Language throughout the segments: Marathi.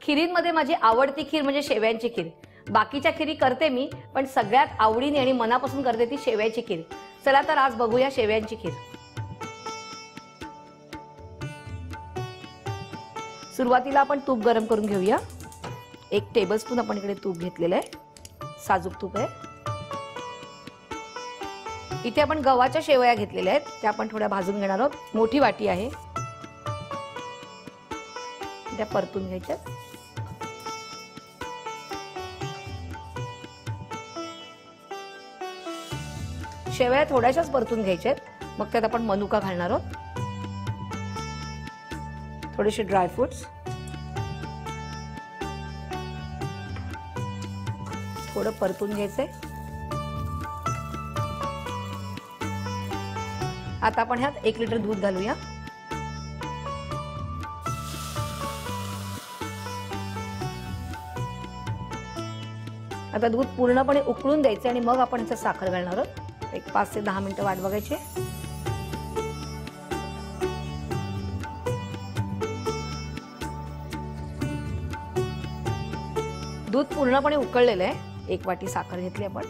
खिरींमध्ये माझी आवडती खीर म्हणजे शेवयांची खीर. बाकीच्या खिरी करते मी, पण सगळ्यात आवडीने आणि मनापासून करते ती शेवयाची खीर. चला तर आज बघूया शेवयांची खीर. सुरुवातीला आपण तूप गरम करून घेऊया. 1 टेबलस्पून आपण इकडे तूप घेतलेलं आहे, साजूक तूप आहे. इथे आपण गव्हाच्या शेवया घेतलेल्या आहेत, त्या आपण थोड्या भाजून घेणार आहोत. मोठी वाटी आहे, त्या परतून घ्यायच्या. शेवया थोड्याशाच परतून घ्यायच्या आहेत. मग त्यात आपण मनुका घालणार आहोत, थोडेसे ड्रायफ्रुट्स, थोडं परतून घ्यायचंय. आता आपण ह्यात 1 लिटर दूध घालूया. आता दूध पूर्णपणे उकळून द्यायचे आणि मग आपण ह्याच्यात साखर घालणार आहोत. एक 5 ते 10 मिनिटं वाट बघायची. दूध पूर्णपणे उकळलेलं आहे. 1 वाटी साखर घेतली आपण.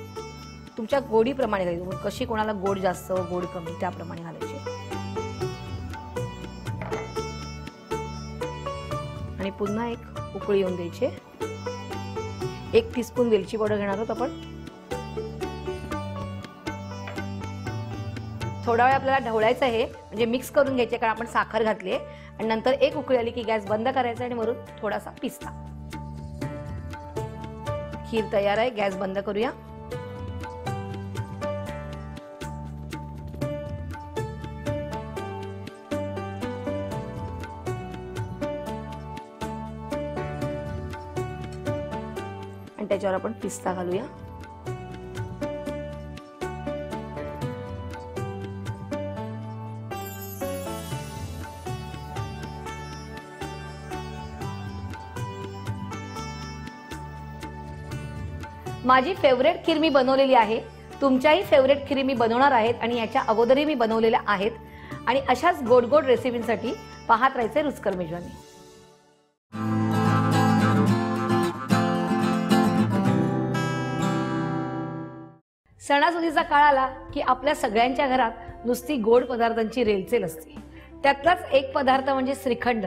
तुमच्या गोडीप्रमाणे घालायची, कशी कोणाला गोड जास्त गोड कमी त्याप्रमाणे घालायची. आणि पुन्हा 1 उकळी येऊन द्यायची. 1 टीस्पून वेलची पावडर घेणार आहोत आपण. थोडा वेळ आपल्याला ढवळायचं आहे, म्हणजे मिक्स करून घ्यायचे, कारण आपण साखर घातली आहे. आणि नंतर 1 उकळी आली की गॅस बंद करायचा आणि वरून थोडासा पिस्ता. खीर तयार आहे. गॅस बंद करूया. आणि त्याच्यावर आपण पिस्ता घालूया. माझी फेवरेट खीर मी बनवलेली आहे. तुमच्याही फेवरेट खीरी मी बनवणार आहेत आणि याच्या अगोदरही मी बनवलेल्या आहेत. आणि अशाच गोड गोड रेसिपींसाठी पाहत राहायचे रुचकर मेजवानी. सणासुदीचा काळ आला की आपल्या सगळ्यांच्या घरात नुसती गोड पदार्थांची रेलचेल असते. त्यातलाच एक पदार्थ म्हणजे श्रीखंड.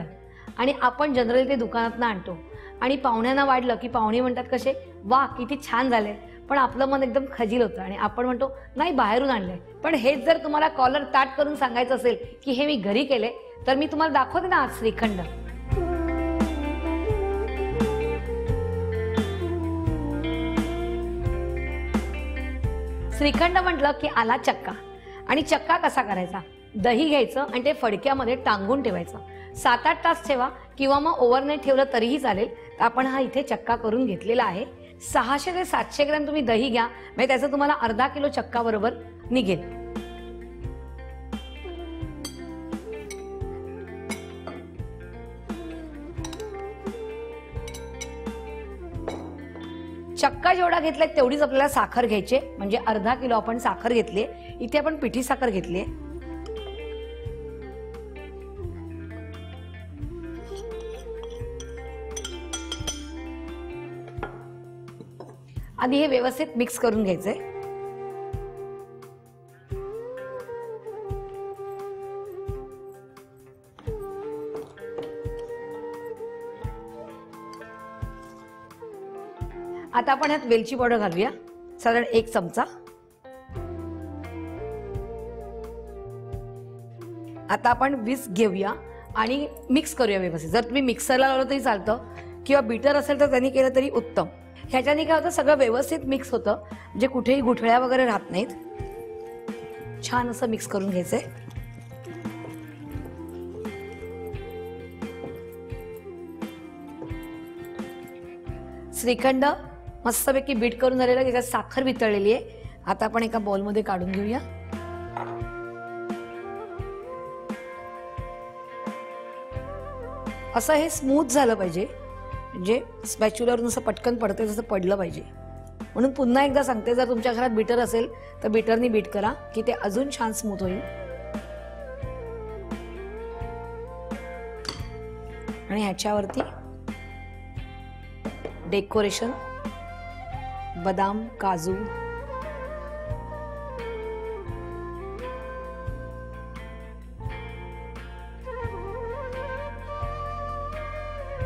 आणि आपण जनरली ते दुकानातून आणतो आणि पाहुण्यांना वाढलं की पाहुणे म्हणतात कसे, वा किती छान झाले. पण आपलं मन एकदम खजील होतं आणि आपण म्हणतो नाही बाहेरून आणलंय. पण हेच जर तुम्हाला कॉलर ताट करून सांगायचं असेल की हे मी घरी केले, तर मी तुम्हाला दाखवते ना आज श्रीखंड. श्रीखंड म्हटलं की आला चक्का. आणि चक्का कसा करायचा? दही घ्यायचं आणि ते फडक्यामध्ये टांगून ठेवायचं. 7-8 तास ठेवा किंवा मग ओव्हरनाईट ठेवलं तरीही चालेल. आपण हा इथे चक्का करून घेतलेला आहे. 600 ते 700 ग्रॅम तुम्ही दही घ्या, म्हणजे त्याचं तुम्हाला अर्धा किलो चक्का बरोबर निघेल. चक्का जेवढा घेतलाय तेवढीच आपल्याला साखर घ्यायची, म्हणजे अर्धा किलो आपण साखर घेतली. इथे आपण पिठी साखर घेतली. आधी हे व्यवस्थित मिक्स करून घ्यायचंय. आता आपण यात वेलची पावडर घालूया, साधारण 1 चमचा. आता आपण विस्क घेऊया आणि मिक्स करूया व्यवस्थित. जर तुम्ही मिक्सरला लावलं तरी चालतं किंवा बीटर असेल तर त्यांनी केलं तरी उत्तम. ह्याच्याने काय होतं, सगळं व्यवस्थित मिक्स होतं, म्हणजे कुठेही गुठळ्या वगैरे राहत नाहीत. छान असं मिक्स करून घ्यायचंय. श्रीखंड मस्तपैकी बीट करून झालेलं, त्याच्यात साखर वितळलेली आहे. आता आपण एका बाउलमध्ये काढून घेऊया. असं हे स्मूथ झालं पाहिजे, म्हणजे स्पॅच्युलावरून असं पटकन पडते तसं पडलं पाहिजे. म्हणून पुन्हा एकदा सांगते, जर तुमच्या घरात बीटर असेल तर बीटरनी बीट करा की ते अजून छान स्मूथ होईल. आणि ह्याच्यावरती डेकोरेशन, बदाम, काजू,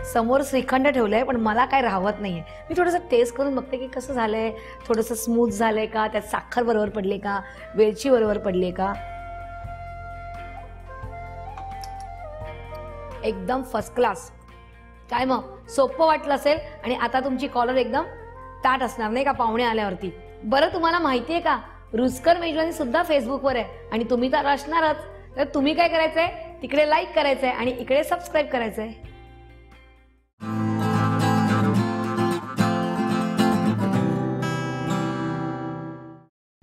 समोर श्रीखंड ठेवलंय, पण मला काय राहत नाहीये. मी थोडंसं टेस्ट करून बघते की कसं झालंय, थोडंसं स्मूथ झालंय का, त्यात साखर बरोबर पडली का, वेलची बरोबर पडली का. एकदम फर्स्ट क्लास. काय मग सोपं वाटलं असेल आणि आता तुमची कॉलर एकदम ताट असणार नाही का पाहुणे आल्यावरती. बरं, तुम्हाला माहितीये का रुचकर मेजवानी सुद्धा फेसबुकवर आहे आणि तुम्ही तर असणारच. तर तुम्ही काय करायचंय, तिकडे लाईक करायचंय आणि इकडे सबस्क्राईब करायचंय.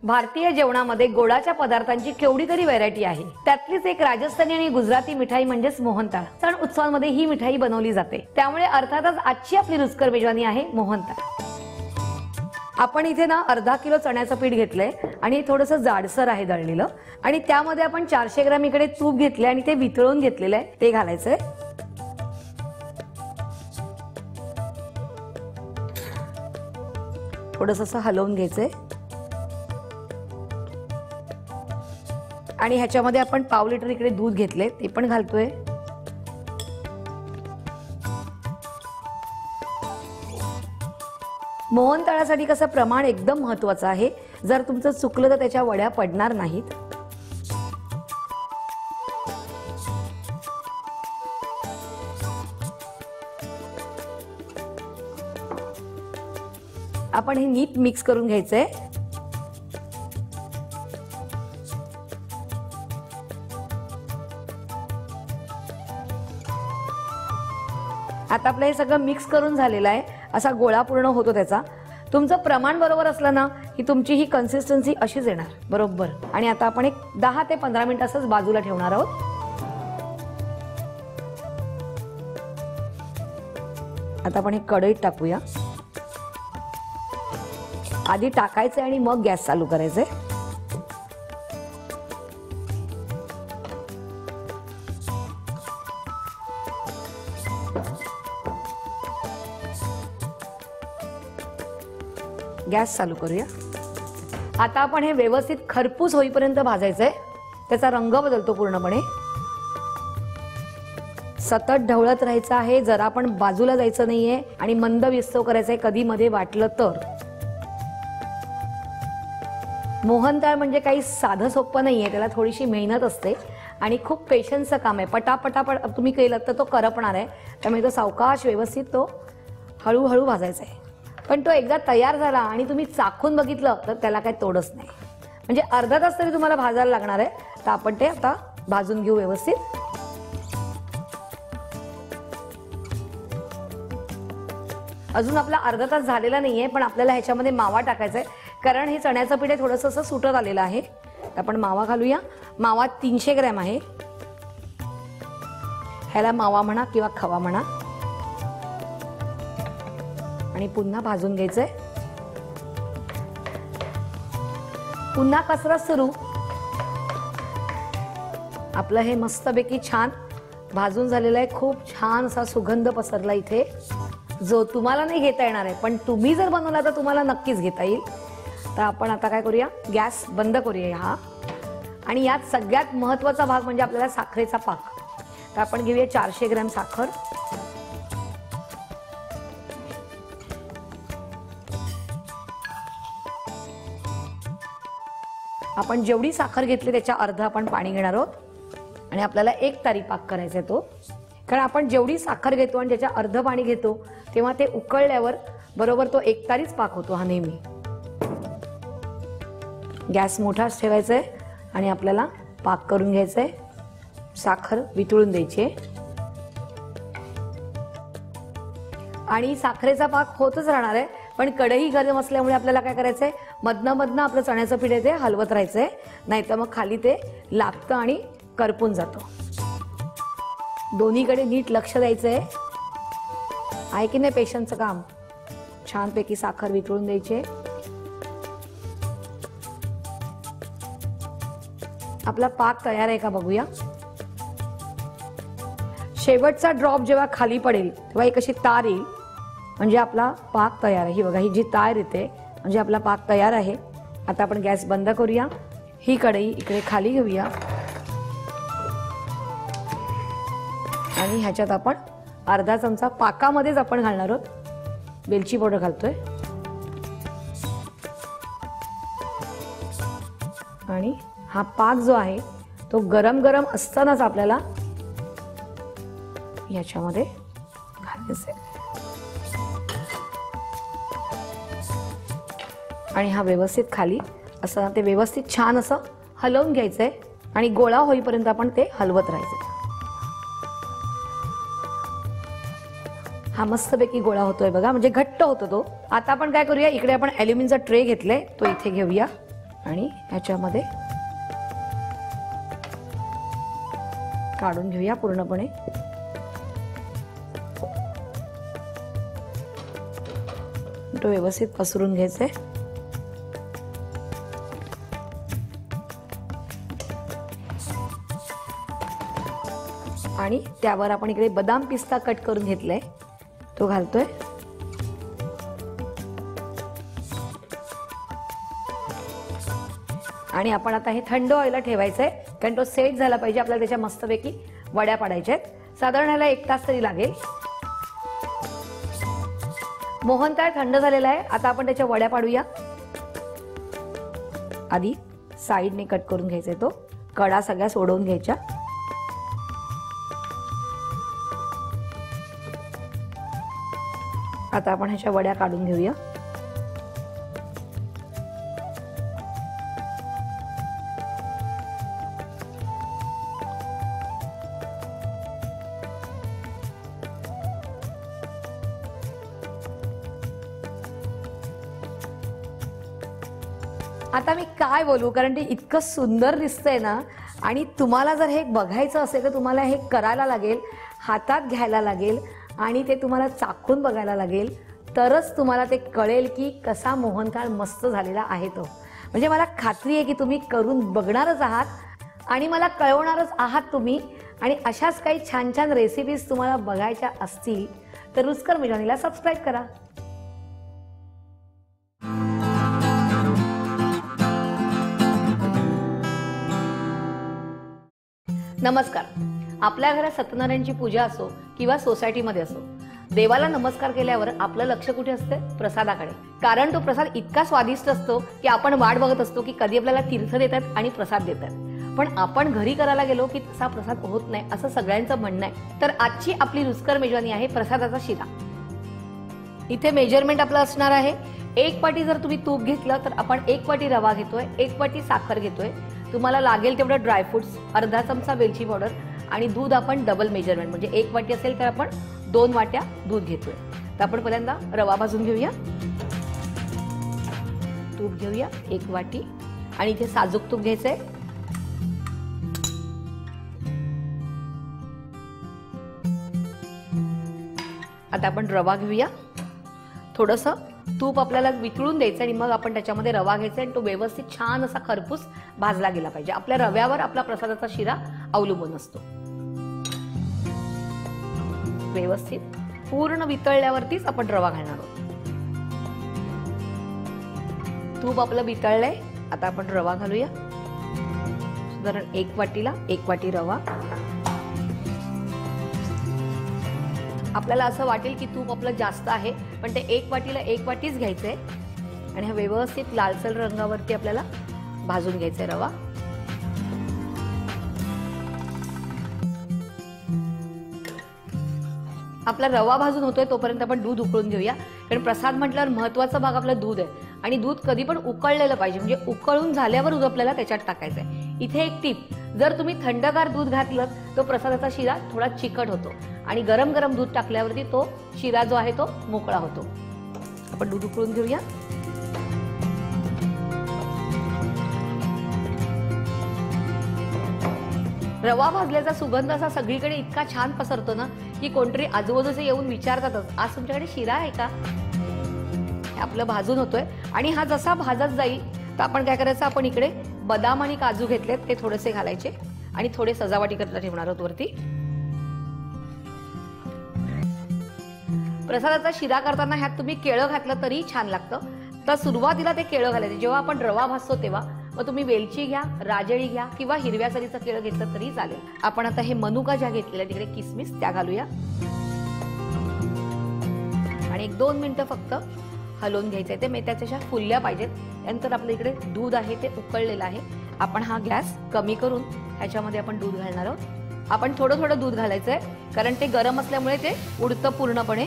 भारतीय जेवणामध्ये गोडाच्या पदार्थांची केवढी तरी व्हरायटी आहे. त्यातलीच एक राजस्थानी आणि गुजराती मिठाई म्हणजेच मोहनताळ. सण उत्सवांमध्ये ही मिठाई बनवली जाते. त्यामुळे अर्थातच आजची आपली रुचकर मेजवानी आहे मोहनताळ. आपण इथे ना अर्धा किलो चण्याचं पीठ घेतलंय आणि थोडंसं जाडसर आहे दळलेलं आणि त्यामध्ये आपण 400 ग्रॅम इकडे तूप घेतले आणि ते वितळून घेतलेलं आहे, ते घालायचंय. थोडंसं असं हलवून घ्यायचंय आणि ह्याच्यामध्ये आपण पाव लिटर इकडे दूध घेतले, ते पण घालतोय. मोहनताळासाठी कसं प्रमाण एकदम महत्वाचं आहे. जर तुमचं चुकलं तर त्याच्या वड्या पडणार नाहीत. आपण हे नीट मिक्स करून घ्यायचंय. आता आपलं हे सगळं मिक्स करून झालेलं आहे. असा गोळा पूर्ण होतो त्याचा. तुमचं प्रमाण बरोबर असलं ना की तुमची ही कन्सिस्टन्सी अशीच येणार बरोबर. आणि आता आपण एक 10 ते 15 मिनिट असंच बाजूला ठेवणार आहोत. आता आपण हे कढईत टाकूया. आधी टाकायचं आणि मग गॅस चालू करायचंय. गॅस चालू करूया. आता आपण हे व्यवस्थित खरपूस होईपर्यंत भाजायचंय. त्याचा रंग बदलतो पूर्णपणे. सतत ढवळत राहायचं आहे. जरा आपण बाजूला जायचं नाहीये आणि मंद विस्तव करायचंय कधी मध्ये वाटलं तर. मोहनताळ म्हणजे काही साधं सोपं नाहीये. त्याला थोडीशी मेहनत असते आणि खूप पेशन्सचं काम आहे. पटापटापट तुम्ही केलं तर तो करपणार आहे. त्यामुळे तो सावकाश व्यवस्थित तो हळूहळू भाजायचा आहे. पण तो एकदा तयार झाला आणि तुम्ही चाखून बघितलं तर त्याला काही तोडच नाही. म्हणजे अर्धा तास तरी तुम्हाला भाजायला लागणार आहे. तर आपण ते आता भाजून घेऊ व्यवस्थित. अजून आपला अर्धा तास झालेला नाहीये, पण आपल्याला ह्याच्यामध्ये मावा टाकायचा आहे. कारण हे चण्याचं पीठ थोडंसं असं सुटत आलेलं आहे. तर आपण मावा घालूया. मावा 300 ग्रॅम आहे. ह्याला मावा म्हणा किंवा खवा म्हणा. आणि पुन्हा भाजून घ्यायचंय. पुन्हा कसरत सुरू. आपलं हे मस्तपैकी छान भाजून झालेलं आहे. खूप छान असा सुगंध पसरला इथे, जो तुम्हाला नाही घेता येणार आहे, पण तुम्ही जर बनवला तर तुम्हाला नक्कीच घेता येईल. तर आपण आता काय करूया, गॅस बंद करूया हा. आणि यात सगळ्यात महत्वाचा भाग म्हणजे आपल्याला साखरेचा पाक. तर आपण घेऊया 400 ग्रॅम साखर. आपण जेवढी साखर घेतली त्याच्या अर्ध आपण पाणी घेणार आहोत आणि आपल्याला 1 तारी पाक करायचा आहे तो. कारण आपण जेवढी साखर घेतो आणि त्याच्या अर्ध पाणी घेतो तेव्हा ते उकळल्यावर बरोबर तो 1 तारीच पाक होतो हा नेहमी. गॅस मोठाच ठेवायचा आहे आणि आपल्याला पाक करून घ्यायचा आहे. साखर वितळून द्यायची आहे आणि साखरेचा पाक होतच राहणार आहे. पण कढई गरम असल्यामुळे आपल्याला काय करायचंय, मधनं मधनं आपलं चण्याचं पीठ आहे ते हलवत राहायचंय. नाहीतर मग खाली ते लागतं आणि करपून जातं. दोन्हीकडे नीट लक्ष द्यायचंय. आहे की नाही पेशन्सचं काम. छानपैकी साखर वितळून द्यायची. आपला पाक तयार आहे का बघूया. शेवटचा ड्रॉप जेव्हा खाली पडेल तेव्हा एक अशी तार येईल म्हणजे आपला पाक तयार आहे. ही बघा, ही जी तार येते म्हणजे आपला पाक तयार आहे. आता आपण गॅस बंद करूया. ही कढई इकडे खाली घेऊया आणि ह्याच्यात आपण अर्धा चमचा पाकामध्येच आपण घालणार आहोत वेलची पावडर घालतोय. आणि हा पाक जो आहे तो गरम गरम असतानाच आपल्याला याच्यामध्ये घालायचा आहे. आणि हा व्यवस्थित खाली असं ते व्यवस्थित छान असं हलवून घ्यायचंय आणि गोळा होईपर्यंत आपण ते हलवत राहायचं. हा मस्तपैकी गोळा होतोय बघा, म्हणजे घट्ट होतो तो. आता आपण काय करूया, इकडे आपण ॲल्युमिनियमचा ट्रे घेतलाय तो इथे घेऊया आणि ह्याच्यामध्ये काढून घेऊया पूर्णपणे. तो व्यवस्थित पसरून घ्यायचंय. आणि त्यावर आपण इकडे बदाम पिस्ता कट करून घेतलाय तो घालतोय. आणि आपण आता हे थंड व्हायला ठेवायचंय, कारण तो सेट झाला पाहिजे. आपल्याला त्याच्या मस्तपैकी वड्या पाडायच्या आहेत. साधारण ह्याला 1 तास तरी लागेल. मोहनताळ थंड झालेला आहे. आता आपण त्याच्या वड्या पाडूया. आधी साईडने कट करून घ्यायचा तो, कडा सगळ्या सोडवून घ्यायच्या. आता आपण ह्याच्या वड्या काढून घेऊया. आता मी काय बोलू, कारण ते इतकं सुंदर दिसतंय ना. आणि तुम्हाला जर हे बघायचं असेल तर तुम्हाला हे करायला लागेल, हातात घ्यायला लागेल आणि ते तुम्हाला चाखून बघायला लागेल, तरच तुम्हाला ते कळेल की कसा मोहनथाळ मस्त झालेला आहे तो. म्हणजे मला खात्री आहे की तुम्ही करून बघणारच आहात आणि मला कळवणारच आहात तुम्ही. आणि अशाच काही छान छान रेसिपीज तुम्हाला बघायच्या असतील तर रुचकर मेजवानीला सबस्क्राईब करा. नमस्कार. आपल्या घरात सत्यनारायणची पूजा असो किंवा सोसायटीमध्ये असो, देवाला नमस्कार केल्यावर आपलं लक्ष कुठे असते? प्रसादाकडे. कारण तो प्रसाद इतका स्वादिष्ट असतो की आपण वाट बघत असतो की कधी आपल्याला तीर्थ देतात आणि प्रसाद देतात. पण आपण घरी करायला गेलो की तसा प्रसाद होत नाही असं सगळ्यांचं म्हणणं आहे. तर आजची आपली रुचकर मेजवानी आहे प्रसादाचा शिरा. इथे मेजरमेंट आपलं असणार आहे, 1 वाटी जर तुम्ही तूप घेतलं तर आपण 1 वाटी रवा घेतोय, 1 वाटी साखर घेतोय. तुम्हाला लागेल तेवढं ड्रायफ्रुट्स, अर्धा चमचा वेलची पावडर आणि दूध आपण डबल मेजरमेंट, म्हणजे 1 वाटी असेल तर आपण 2 वाट्या दूध घेतोय. तर आपण पहिल्यांदा रवा भाजून घेऊया. तूप घेऊया 1 वाटी आणि इथे साजूक तूप घ्यायचंय. आता आपण रवा घेऊया. थोडंसं तूप आपल्याला वितळून द्यायचं आणि मग आपण त्याच्यामध्ये रवा घ्यायचा आणि तो व्यवस्थित छान असा खरपूस भाजला गेला पाहिजे. आपल्या रव्यावर आपला प्रसादाचा शिरा अवलंबून असतो. व्यवस्थित पूर्ण वितळल्यावरतीच आपण रवा घालणार आहोत. तूप आपलं वितळलंय. आता आपण रवा घालूया. साधारण 1 वाटीला 1 वाटी रवा. आपल्याला असं वाटेल की तूप आपलं जास्त आहे, पण ते 1 वाटीला 1 वाटीच घ्यायचंय आणि हा व्यवस्थित लालसर रंगावरती आपल्याला भाजून घ्यायचंय रवा. आपला रवा भाजून होतोय तोपर्यंत आपण दूध उकळून घेऊया. कारण प्रसाद म्हटल्यावर महत्वाचा भाग आपला दूध आहे आणि दूध कधी पण उकळलेलं पाहिजे, म्हणजे उकळून झाल्यावर दूध आपल्याला त्याच्यात टाकायचंय. इथे एक टीप, जर तुम्ही थंडगार दूध घातलं तो प्रसादाचा शिरा थोडा चिकट होतो आणि गरम गरम दूध टाकल्यावरती तो शिरा जो आहे तो मोकळा होतो. आपण दूध उकळून घेऊया. रवा भाजल्याचा सुगंध असा सगळीकडे इतका छान पसरतो ना की कोणतरी आजूबाजूचे येऊन विचारतातच, आज तुमच्याकडे शिरा आहे का? हे आपलं भाजून होतोय आणि हा जसा भाजत जाईल तर आपण काय करायचं, आपण इकडे बदाम आणि काजू घेतलेत ते थोडेसे घालायचे आणि थोडे सजावटी करता ठेवणार आहोत वरती. प्रसादाचा शिरा करताना ह्यात तुम्ही केळं घातलं तरी छान लागतं. तर सुरुवातीला ते केळं घालायचे. जेव्हा आपण रवा भाजतो तेव्हा मग तुम्ही वेलची घ्या, राजळी घ्या किंवा हिरव्या सरीचं केळं घेतलं तरी चालेल. आपण आता हे मनुका ज्या घेतलेल्या तिकडे किसमिस त्या घालूया आणि 1-2 मिनिटं फक्त हलवून घ्यायचं आहे. ते मेथ्याच्या फुलल्या पाहिजेत. त्यानंतर आपल्या इकडे दूध आहे ते उकळलेलं आहे. आपण हा गॅस कमी करून ह्याच्यामध्ये आपण दूध घालणार आहोत. आपण थोडं थोडं दूध घालायचंय कारण ते गरम असल्यामुळे ते उडतं पूर्णपणे,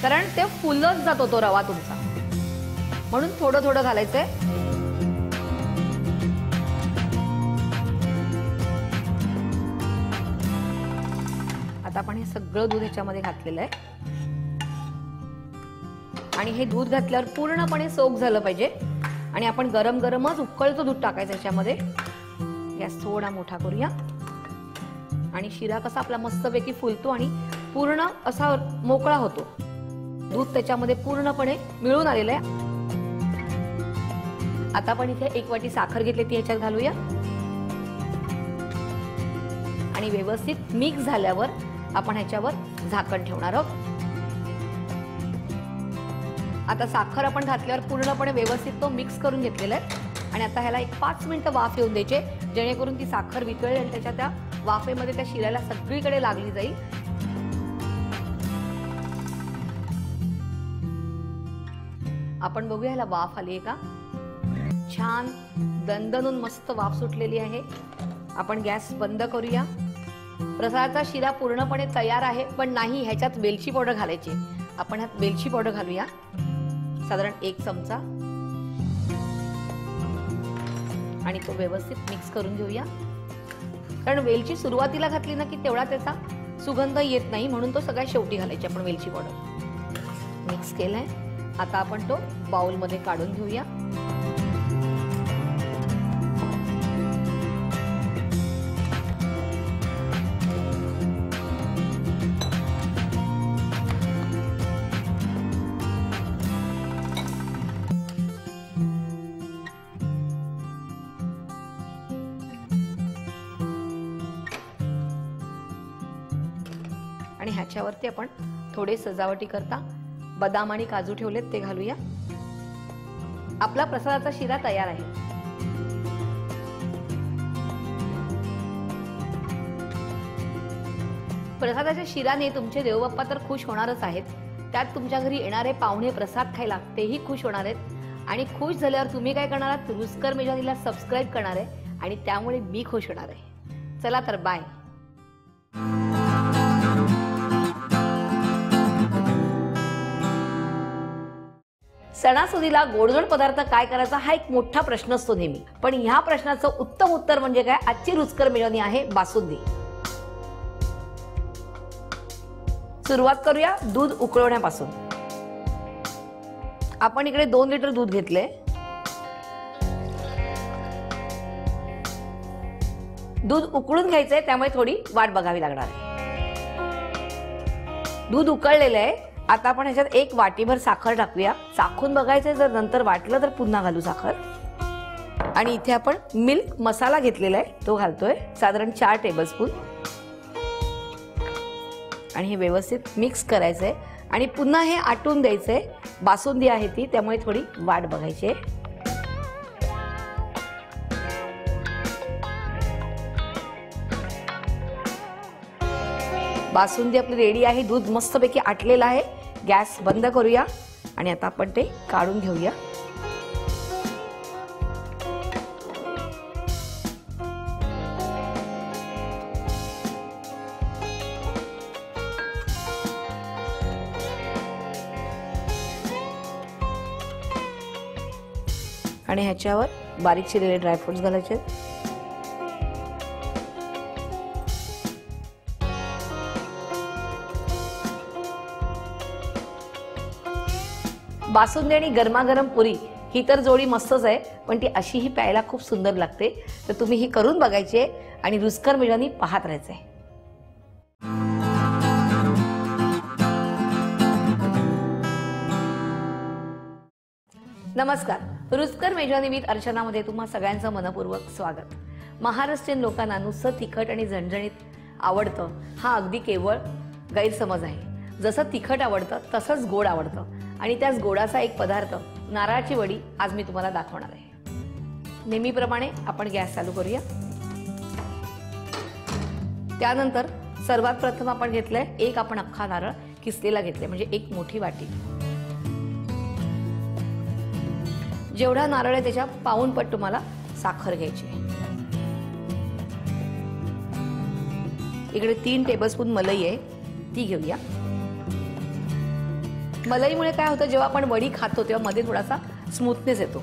कारण ते फुलत जातो तो रवा तुमचा, म्हणून थोडं थोडं घालायचंय. आता आपण हे सगळं दूध ह्याच्यामध्ये घातलेलं आहे आणि हे दूध घातल्यावर पूर्णपणे सोक झालं पाहिजे. आणि आपण गरम गरमच उकळतं दूध टाकायचं याच्यामध्ये. गॅस थोडा मोठा करूया आणि शिरा कसा आपला मस्तपैकी फुलतो आणि पूर्ण असा मोकळा होतो. दूध त्याच्यामध्ये पूर्णपणे मिळून आलेलं आहे. आता आपण इथे 1 वाटी साखर घेतली ती ह्याच्यात घालूया आणि व्यवस्थित मिक्स झाल्यावर आपण ह्याच्यावर झाकण ठेवणार आहोत. आता साखर आपण घातल्यावर पूर्णपणे व्यवस्थित तो मिक्स करून घेतलेला आहे आणि आता ह्याला 5 मिनिटं वाफ येऊन द्यायचे, जेणेकरून ती साखर वितळेल आणि त्याच्या त्या वाफेमध्ये त्या शिऱ्याला सगळीकडे लागली जाईल. आपण बघूया ह्याला वाफ आली आहे का. छान दणदणून मस्त वाफ सुटलेली आहे. आपण गॅस बंद करूया. प्रसादाचा शिरा पूर्णपणे तयार आहे, पण नाही, ह्याच्यात वेलची पावडर घालायची. आपण ह्यात वेलची पावडर घालूया, साधारण 1 चमचा, आणि तो व्यवस्थित मिक्स करून घेऊया. कारण वेलची सुरुवातीला घातली ना की तेवढा त्याचा सुगंध येत नाही, म्हणून तो सगळ्यात शेवटी घालायची आपण वेलची पावडर. मिक्स केलाय. आता आपण तो बाउलमध्ये काढून घेऊया. आणि ह्याच्यावरती आपण थोडे सजावटी करता बदाम आणि काजू ठेवलेत ते घालूया. आपला प्रसादाचा शिरा तयार आहे. प्रसादाच्या शिराने तुमचे देवबाप्पा तर खुश होणारच आहेत. त्यात तुमच्या घरी येणारे पाहुणे प्रसाद खायला तेही खुश होणार आहेत. आणि खुश झाल्यावर तुम्ही काय करणार आहात, रुचकर मेजवानीला सबस्क्राईब करणार आहे आणि त्यामुळे मी खुश होणार आहे. चला तर बाय. सणासुदीला गोडधोड पदार्थ काय करायचा हा एक मोठा प्रश्न असतो नेहमी. पण ह्या प्रश्नाचं उत्तम उत्तर म्हणजे काय, आजची रुचकर मेजवानी आहे बासुंदी. सुरुवात करूया दूध उकळवण्यापासून. आपण इकडे 2 लिटर दूध घेतले. दूध उकळून घ्यायचंय, त्यामुळे थोडी वाट बघावी लागणार आहे. दूध उकळलेलं आहे. आता आपण ह्याच्यात 1 वाटीभर साखर टाकूया. चाखून बघायचंय, जर नंतर वाटलं तर पुन्हा घालू साखर. आणि इथे आपण मिल्क मसाला घेतलेला आहे तो घालतोय, साधारण 4 टेबलस्पून. आणि हे व्यवस्थित मिक्स करायचंय आणि पुन्हा हे आटून द्यायचंय. बासुंदी आहे ती, त्यामुळे थोडी वाट बघायची आहे. बासुंदी आपली रेडी आहे. दूध मस्तपैकी आटलेलं आहे. गॅस बंद करूया आणि आता आपण ते काढून घेऊया. आणि ह्याच्यावर बारीक चिरलेले ड्रायफ्रुट्स घालायचे. बासुंदी आणि गरमागरम पुरी ही तर जोडी मस्तच आहे, पण ती अशीही प्यायला खूप सुंदर लागते. तर तुम्ही ही करून बघायची आहे आणि रुचकर मेजवानी पाहत राहायचंय. नमस्कार, रुचकर मेजवानी विथ अर्चनामध्ये तुम्हा सगळ्यांचं मनपूर्वक स्वागत. महाराष्ट्रीयन लोकांना नुसतं तिखट आणि झणझणीत आवडतं हा अगदी केवळ गैरसमज आहे. जसं तिखट आवडतं तसंच गोड आवडतं आणि त्याच गोडाचा एक पदार्थ नारळाची वडी आज मी तुम्हाला दाखवणार आहे. नेहमीप्रमाणे आपण गॅस चालू करूया. त्यानंतर सर्वात प्रथम आपण घेतलंय एक आपण अख्खा नारळ किसलेला घेतलाय, म्हणजे एक मोठी वाटी. जेवढा नारळ आहे त्याच्या पाऊण पट तुम्हाला साखर घ्यायची आहे. इकडे 3 टेबलस्पून मलाई आहे, ती घेऊया. मलाईमुळे काय होतं, जेव्हा आपण वडी खातो तेव्हा मध्ये थोडासा स्मूथनेस येतो.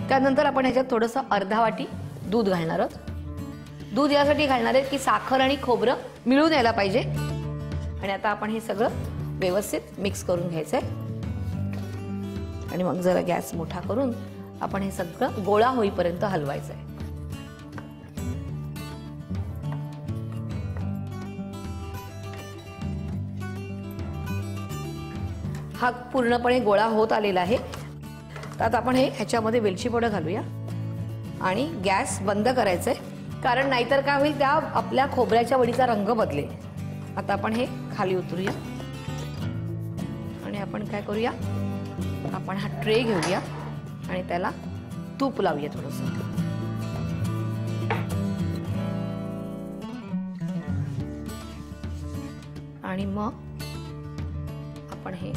त्यानंतर आपण ह्याच्यात थोडंसं अर्धा वाटी दूध घालणार आहोत. दूध यासाठी घालणार आहे की साखर आणि खोबरं मिळून यायला पाहिजे. आणि आता आपण हे सगळं व्यवस्थित मिक्स करून घ्यायचंय. आणि मग जरा गॅस मोठा करून आपण हे सगळं गोळा होईपर्यंत हलवायचंय. हा पूर्णपणे गोळा होत आलेला आहे. तर आपण हे ह्याच्यामध्ये वेलची पावडर घालूया आणि गॅस बंद करायचंय, कारण नाहीतर काय होईल, त्या आपल्या खोबऱ्याच्या वडीचा रंग बदलेल. आता आपण हे खाली उतरूया आणि आपण काय करूया, आपण हा ट्रे घेऊया आणि त्याला तूप लावूया थोडंसं. आणि मग आपण हे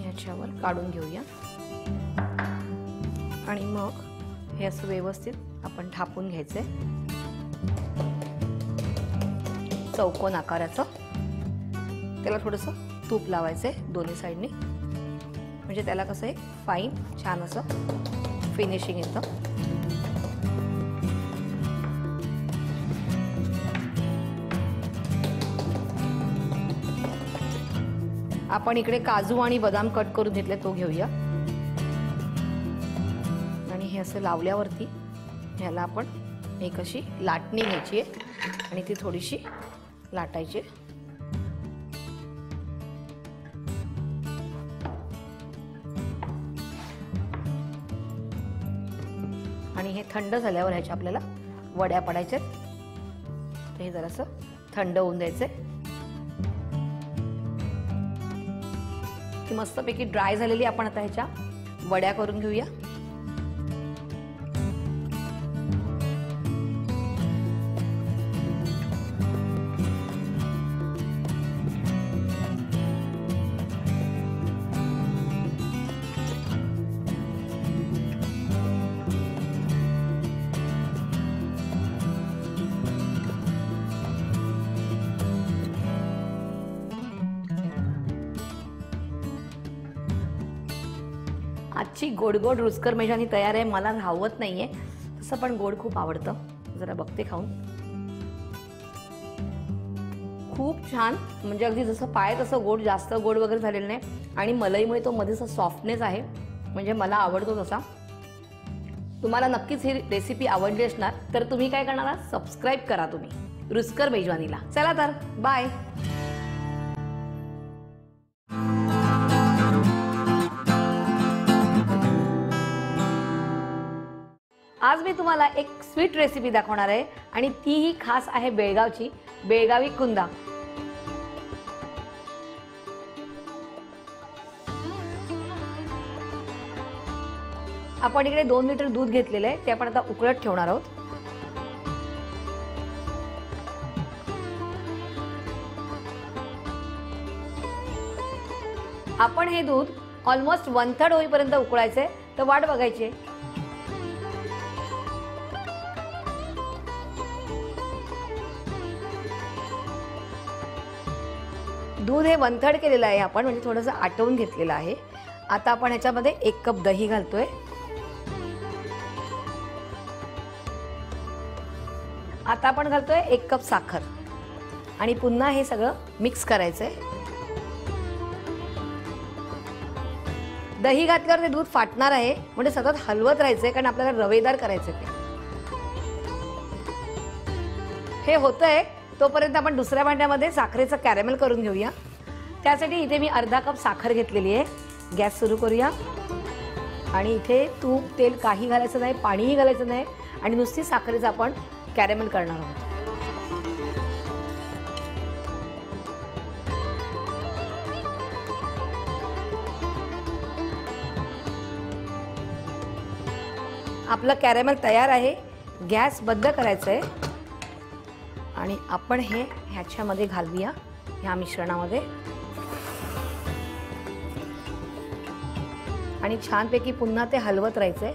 याच्यावर काढून घेऊया आणि मग हे असं व्यवस्थित आपण थापून घ्यायचंय चौकोन आकाराचं. त्याला थोडंसं तूप लावायचंय दोन्ही साईडने, म्हणजे त्याला कसं आहे फाईन छान असं फिनिशिंग येतं. आपण इकडे काजू आणि बदाम कट करून घेतले, तो घेऊया. आणि हे असं लावल्यावरती ह्याला आपण एक अशी लाटणी घ्यायची आहे आणि ती थोडीशी लाटायची. आणि हे थंड झाल्यावर ह्याच्या आपल्याला वड्या पडायच्या. तर हे जरासं थंड होऊन द्यायचंय. की मस्तपैकी ड्राय झालेली आपण आता ह्याच्या वड्या करून घेऊया. आजची गोड गोड रुचकर मेजवानी तयार आहे. मला राहवत नाहीये, तसं पण गोड खूप आवडतं. जरा बघते खाऊन. खूप छान, म्हणजे अगदी जसं पाय तसं गोड, जास्त गोड वगैरे झालेलं नाही. आणि मलाईमुळे तो मध्ये असा सॉफ्टनेस आहे, म्हणजे मला आवडतो तसा. तुम्हाला नक्कीच ही रेसिपी आवडली असणार, तर तुम्ही काय करणार आहात, सबस्क्राईब करा तुम्ही रुचकर मेजवानीला. चला तर बाय. आज मी तुम्हाला एक स्वीट रेसिपी दाखवणार आहे आणि तीही खास आहे बेळगावची, बेळगावी कुंदा. आपण इकडे 2 लिटर दूध घेतलेलं आहे, ते आपण आता उकळत ठेवणार आहोत. आपण हे दूध ऑलमोस्ट 1/3 होईपर्यंत उकळायचे, तर वाट बघायची. दूध हे 1/3 केलेलं आहे आपण, म्हणजे थोडंसं आटवून घेतलेलं आहे. आता आपण ह्याच्यामध्ये 1 कप दही घालतोय. आता आपण घालतोय 1 कप साखर आणि पुन्हा हे सगळं मिक्स करायचंय. दही घातल्यावर ते दूध फाटणार आहे, म्हणजे सतत हलवत राहायचंय, कारण आपल्याला रवेदार करायचंय ते. हे होतंय तोपर्यंत आपण दुसऱ्या भांड्यामध्ये साखरेचं कॅरेमेल करून घेऊया. त्यासाठी इथे मी अर्धा कप साखर घेतलेली आहे. गॅस सुरू करूया आणि इथे तूप तेल काही घालायचं नाही, पाणीही घालायचं नाही आणि नुसती साखरेचं आपण कॅरेमेल करणार आहोत. आपलं कॅरेमेल तयार आहे. गॅस बंद करायचं आहे आणि आपण हे ह्याच्यामध्ये घालूया, ह्या मिश्रणामध्ये, आणि छानपैकी पुन्हा ते हलवत राहायचं आहे.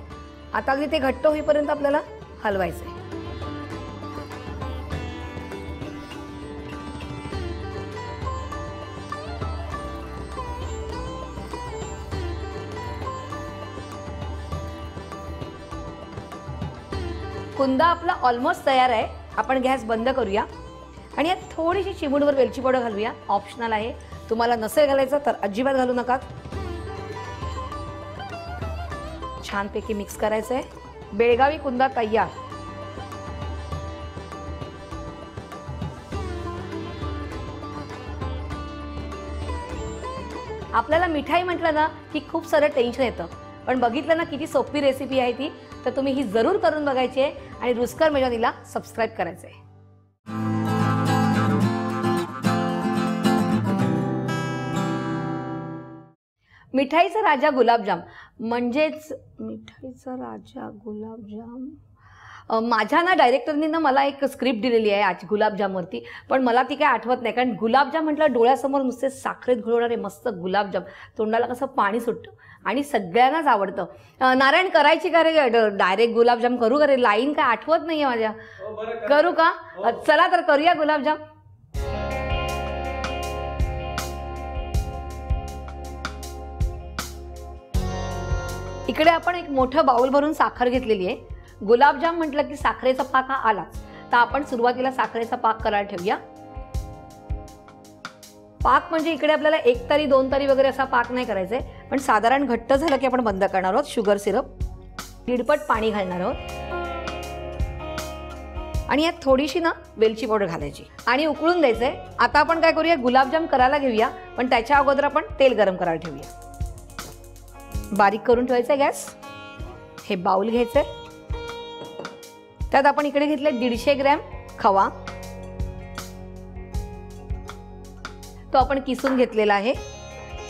आता अगदी ते घट्ट होईपर्यंत आपल्याला हलवायचं आहे. कुंदा आपला ऑलमोस्ट तयार आहे. आपण गॅस बंद करूया आणि यात थोडीशी चिमूटभर वेलची पावडर घालूया. ऑप्शनल आहे, तुम्हाला नसेल घालायचं तर अजिबात घालू नका. छानपैकी मिक्स करायचं आहे. बेळगावी कुंदा तयार. आपल्याला मिठाई म्हटलं ना की खूप सारं टेन्शन येतं, पण बघितलं ना किती सोपी रेसिपी आहे ती. तर तुम्ही ही जरूर करून बघायची आहे आणि रुचकर मेजवानीला सबस्क्राईब करायचं आहे. मिठाईचा राजा गुलाबजाम म्हणजेच मिठाईचा राजा गुलाबजाम. माझ्या ना डायरेक्टरनी ना मला एक स्क्रिप्ट दिलेली आहे आज गुलाबजामवरती, पण मला ती काय आठवत नाही. कारण गुलाबजाम म्हटलं डोळ्यासमोर नुसते साखरेत घोळवणारे मस्त गुलाबजाम, तोंडाला कसं पाणी सुटतं आणि सगळ्यांनाच आवडतं. नारायण करायची का रे डायरेक्ट गुलाबजाम करू का रे? लाईन काय आठवत नाही आहे माझ्या. करू का? चला तर करूया गुलाबजाम. इकडे आपण एक मोठं बाउल भरून साखर घेतलेली आहे. गुलाबजाम म्हटलं की साखरेचा पाक हा आलाच, तर आपण सुरुवातीला साखरेचा पाक करायला ठेवूया. पाक म्हणजे इकडे आपल्याला 1 तारी 2 तारी वगैरे असा पाक नाही करायचा आहे, पण साधारण घट्ट झालं की आपण बंद करणार आहोत. शुगर सिरप, 1.5 पट पाणी घालणार आहोत आणि यात थोडीशी ना वेलची पावडर घालायची आणि उकळून द्यायचंय. आता आपण काय करूया, गुलाबजाम करायला घेऊया, पण त्याच्या अगोदर आपण तेल गरम करायला ठेवूया. बारीक करून ठेवायचा गॅस. हे बाउल घ्यायचंय, त्यात आपण इकडे घेतले 150 ग्रॅम खवा, तो आपण किसून घेतलेला आहे.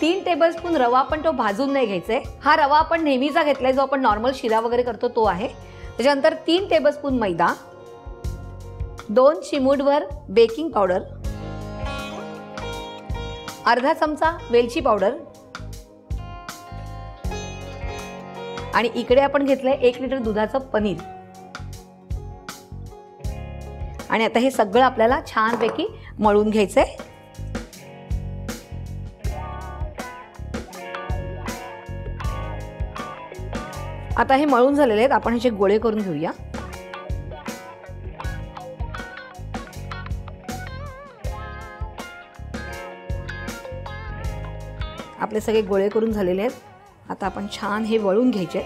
3 टेबलस्पून रवा, पण तो भाजून नाही घ्यायचा आहे. हा रवा आपण नेहमीचा घेतलाय, जो आपण नॉर्मल शिरा वगैरे करतो तो आहे. त्याच्यानंतर 3 टेबलस्पून मैदा, 2 चिमूटभर बेकिंग पावडर, अर्धा चमचा वेलची पावडर आणि इकडे आपण घेतलंय 1 लिटर दुधाचं पनीर. आणि आता हे सगळं आपल्याला छानपैकी मळून घ्यायचंय. आता हे मळून झालेले आहेत, आपण ह्याचे गोळे करून घेऊया. आपले सगळे गोळे करून झालेले आहेत. आता आपण छान हे वळून घ्यायचे.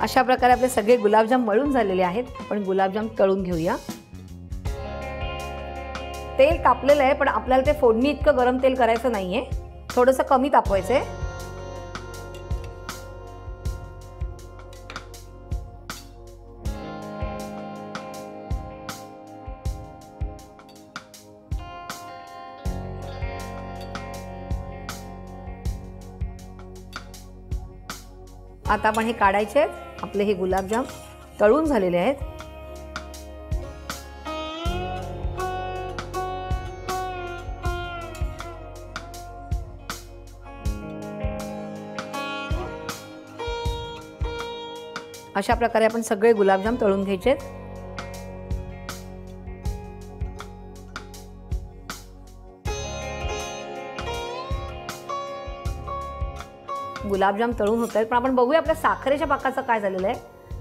अशा प्रकारे आपले सगळे गुलाबजाम मळून झालेले आहेत. आपण गुलाबजाम तळून घेऊया. तेल तापलेलं आहे, पण आपल्याला ते फोडणी इतकं गरम तेल करायचं नाहीये, थोडंसं कमी तापवायचंय. आता आपण हे काढायचे आहेत. आपले हे गुलाबजाम तळून झालेले आहेत. अशा प्रकारे आपण सगळे गुलाबजाम तळून घ्यायचे आहेत. गुलाबजाम तळून होत आहेत, पण आपण बघूया आपल्या साखरेच्या पाकाचं काय झालेलं आहे.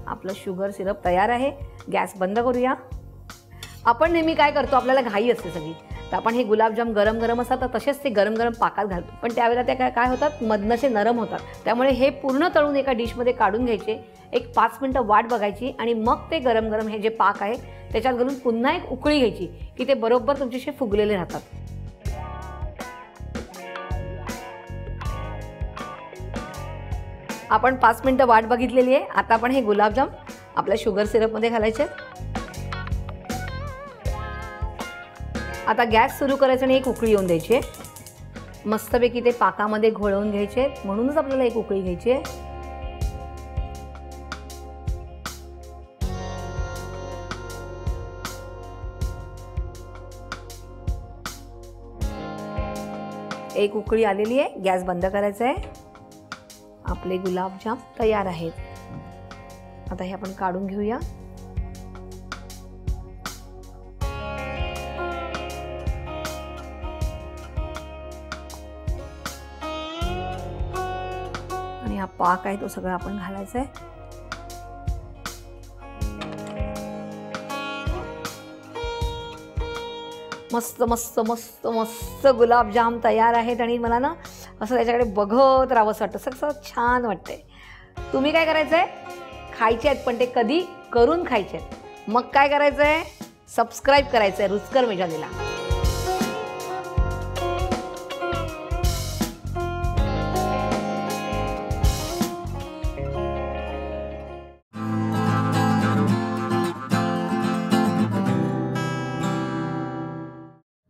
आपलं शुगर सिरप तयार आहे. गॅस बंद करूया. आपण नेहमी काय करतो, आपल्याला घाई असते सगळी, तर आपण हे गुलाबजाम गरम गरम असतात तर तसेच ते गरम गरम पाकात घालतो, पण त्यावेळेला ते काय होतात, मधनसे नरम होतात. त्यामुळे हे पूर्ण तळून एका डिशमध्ये काढून घ्यायचे, एक 5 मिनिटं वाट बघायची आणि मग ते गरम गरम हे जे पाक आहे त्याच्यात घालून पुन्हा एक उकळी घ्यायची की ते बरोबर तुमचे फुगलेले राहतात. आपण 5 मिनिटं वाट बघितलेली आहे. आता आपण हे गुलाबजाम आपल्या शुगर सिरपमध्ये घालायचे. आता गॅस सुरू करायचा आणि एक उकळी येऊन द्यायची आहे. मस्तपैकी ते पाकामध्ये घोळवून घ्यायचे, म्हणूनच आपल्याला एक उकळी घ्यायची आहे. एक उकळी आलेली आहे, गॅस बंद करायचा आहे. आपले गुलाबजाम तयार आहेत. आता हे आपण काढून घेऊया. आणि हा पाक आहे तो सगळा आपण घालायचा आहे. मस्त मस्त मस्त मस्त गुलाबजाम तयार आहेत आणि मला ना असं त्याच्याकडे बघत राहावंसं वाटतं, सगळं छान वाटतंय. तुम्ही काय करायचं आहे, खायचे आहेत, पण ते कधी करून खायचे आहेत. मग काय करायचं आहे, सबस्क्राईब करायचं आहे रुचकर मेजानीला.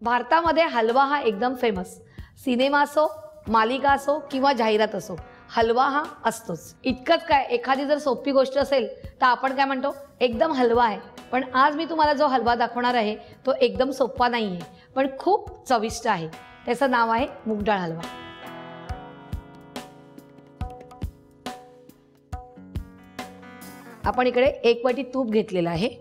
भारतामध्ये हलवा हा एकदम फेमस. सिनेमा असो, मालिका असो किंवा जाहिरात असो, हलवा हा असतोच. इतकंच काय, एखादी जर सोपी गोष्ट असेल तर आपण काय म्हणतो, एकदम हलवा आहे. पण आज मी तुम्हाला जो हलवा दाखवणार आहे तो एकदम सोपा नाही आहे, पण खूप चविष्ट आहे. त्याचं नाव आहे मूग डाळ हलवा. आपण इकडे 1 वाटी तूप घेतलेलं आहे.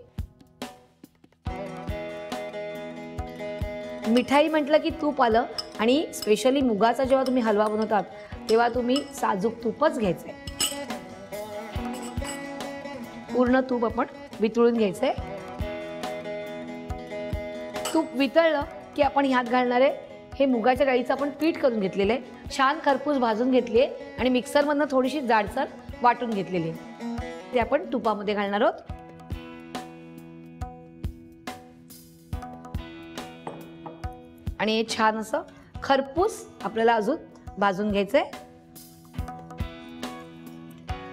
मिठाई म्हटलं की तूप आलं, आणि स्पेशली मुगाचा जेव्हा तुम्ही हलवा बनवतात तेव्हा तुम्ही साजूक तूपच घ्यायचंय. पूर्ण तूप आपण वितळून घ्यायचंय. तूप वितळलं की आपण ह्यात घालणारे हे मुगाच्या डाळीचं आपण पीठ करून घेतलेलं आहे. छान खरपूस भाजून घेतली आहे आणि मिक्सरमधनं थोडीशी जाडसर वाटून घेतलेली आहे. ते आपण तुपामध्ये घालणार आहोत. आणि हे छान असं खरपूस आपल्याला अजून भाजून घ्यायचंय.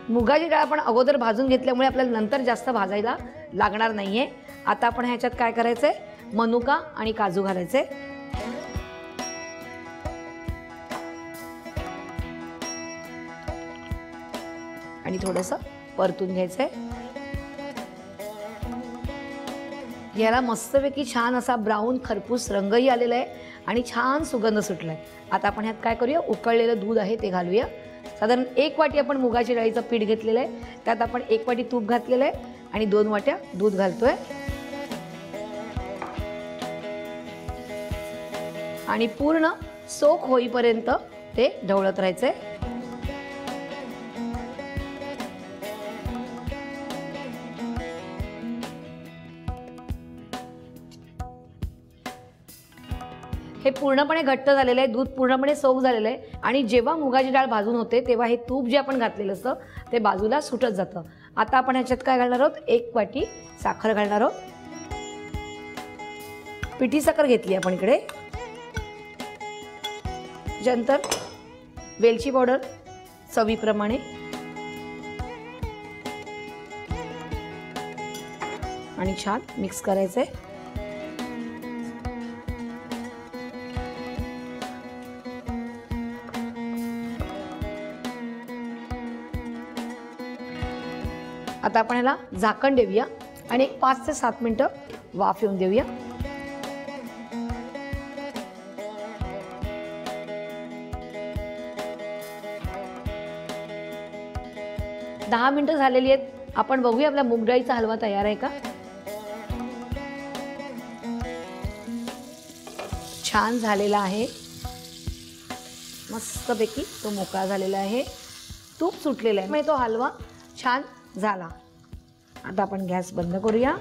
मुगाची डाळ आपण अगोदर भाजून घेतल्यामुळे आपल्याला नंतर जास्त भाजायला लागणार नाहीये. आता आपण ह्याच्यात काय करायचंय, मनुका आणि काजू घालायचे. आणि थोडंसं परतून घ्यायचंय. याला मस्तपैकी छान असा ब्राऊन खरपूस रंगही आलेला आहे आणि छान सुगंध सुटलाय. आता आपण ह्यात काय करूया, उकळलेलं दूध आहे ते घालूया. साधारण 1 वाटी आपण मुगाची डाळीचं पीठ घेतलेलं आहे. त्यात आपण 1 वाटी तूप घातलेलं आहे आणि 2 वाट्या दूध घालतोय. आणि पूर्ण सोक होईपर्यंत ते ढवळत राहायचंय. हे पूर्णपणे घट्ट झालेलं आहे, दूध पूर्णपणे सोक झालेलं आहे. आणि जेव्हा मुगाची डाळ भाजून होते तेव्हा हे तूप जे आपण घातलेलं असतं ते बाजूला सुटत जातं. आता आपण ह्याच्यात काय घालणार आहोत, 1 वाटी साखर घालणार आहोत. पिठी साखर घेतली आपण इकडे. नंतर वेलची पावडर चवीप्रमाणे, आणि छान मिक्स करायचंय. आता आपण ह्याला झाकण देऊया आणि एक 5 ते 7 मिनिटं वाफ येऊन देऊया. दहा मिनिटं झालेली आहेत. आपण बघूया आपला मूग डाळीचा हलवा तयार आहे का. छान झालेला आहे, मस्तपैकी तो मोकळा झालेला आहे, तूप सुटलेला आहे, म्हणजे तो हलवा छान झाला. आता आपण गॅस बंद करूया.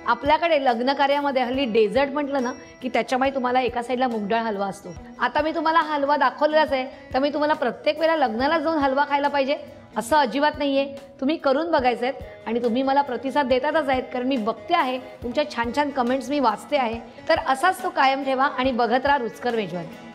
आपल्याकडे लग्न कार्यामध्ये हल्ली डेझर्ट म्हटलं ना की त्याच्यामुळे तुम्हाला एका साईडला मूगडाळ हलवा असतो. आता मी तुम्हाला हलवा दाखवलेलाच आहे, तर मी तुम्हाला प्रत्येक वेळेला लग्नाला जाऊन हलवा खायला पाहिजे असं अजिबात नाही आहे. तुम्ही करून बघायचं आहेत आणि तुम्ही मला प्रतिसाद देतातच आहेत, कारण मी बघते आहे तुमच्या छान छान कमेंट्स मी वाचते आहे. तर असाच तो कायम ठेवा आणि बघत राहा रुचकर मेजवानी.